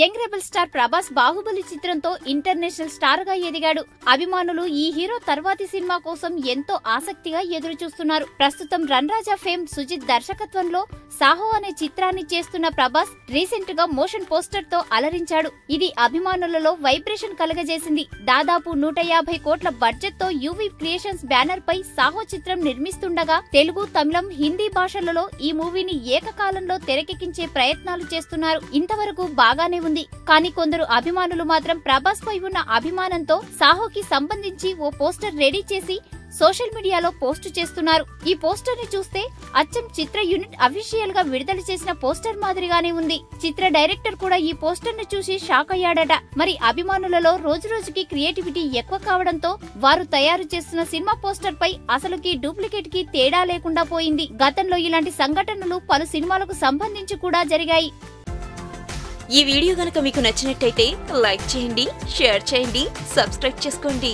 Young rebel star Prabhas Baahubali చిత్రంతో international star గా ఎదిగాడు. అభిమానులు ఈ హీరో తర్వాతి సినిమా కోసం ఎంతో ఆసక్తిగా ఎదురు చూస్తున్నారు. ప్రస్తుతం రన్ రాజా ఫేమ్ సుజిత్ దర్శకత్వంలో సాహో అనే చిత్రాన్ని చేస్తున్న ప్రభాస్ రీసెంట్ గా మోషన్ పోస్టర్ తో అలరించాడు. ఇది అభిమానులలో వైబ్రేషన్ కలగజేసింది. దాదాపు 150 కోట్ల బడ్జెట్ తో యూవీ క్రియేషన్స్ బ్యానర్ పై సాహో చిత్రం నిర్మిస్తుండగా తెలుగు, తమిళం, హిందీ భాషలలో ఈ మూవీని ఏకకాలంలో తెరకెక్కించే ప్రయత్నాలు చేస్తున్నారు. ఇంతవరకు బాగానే ఉంది. కానీ కొందరు అభిమానులు మాత్రం ప్రభాస్ పై ఉన్న అభిమానంతో సాహోకి సంబంధించి ఓ పోస్టర్ రెడీ చేసి సోషల్ మీడియాలో పోస్టు చేస్తున్నారు. ఈ పోస్టర్ ని చూస్తే అచ్చం చిత్ర యూనిట్ అఫీషియల్ గా విడుదల చేసిన పోస్టర్ మాదిరిగానే ఉంది. చిత్ర డైరెక్టర్ కూడా ఈ పోస్టర్ ని చూసి షాక్ అయ్యాడట. మరి అభిమానులలో రోజురోజుకి క్రియేటివిటీ ఎక్కువ కావడంతో వారు తయారు చేస్తున్న సినిమా పోస్టర్ పై అసలుకి డూప్లికేట్ కి తేడా లేకుండా పోయింది. గతంలో ఇలాంటి సంఘటనలు పలు సినిమాలకు సంబంధించి కూడా జరిగాయి. ఈ వీడియో గనుక మీకు నచ్చినట్టయితే లైక్ చేయండి, షేర్ చేయండి, సబ్స్క్రైబ్ చేసుకోండి.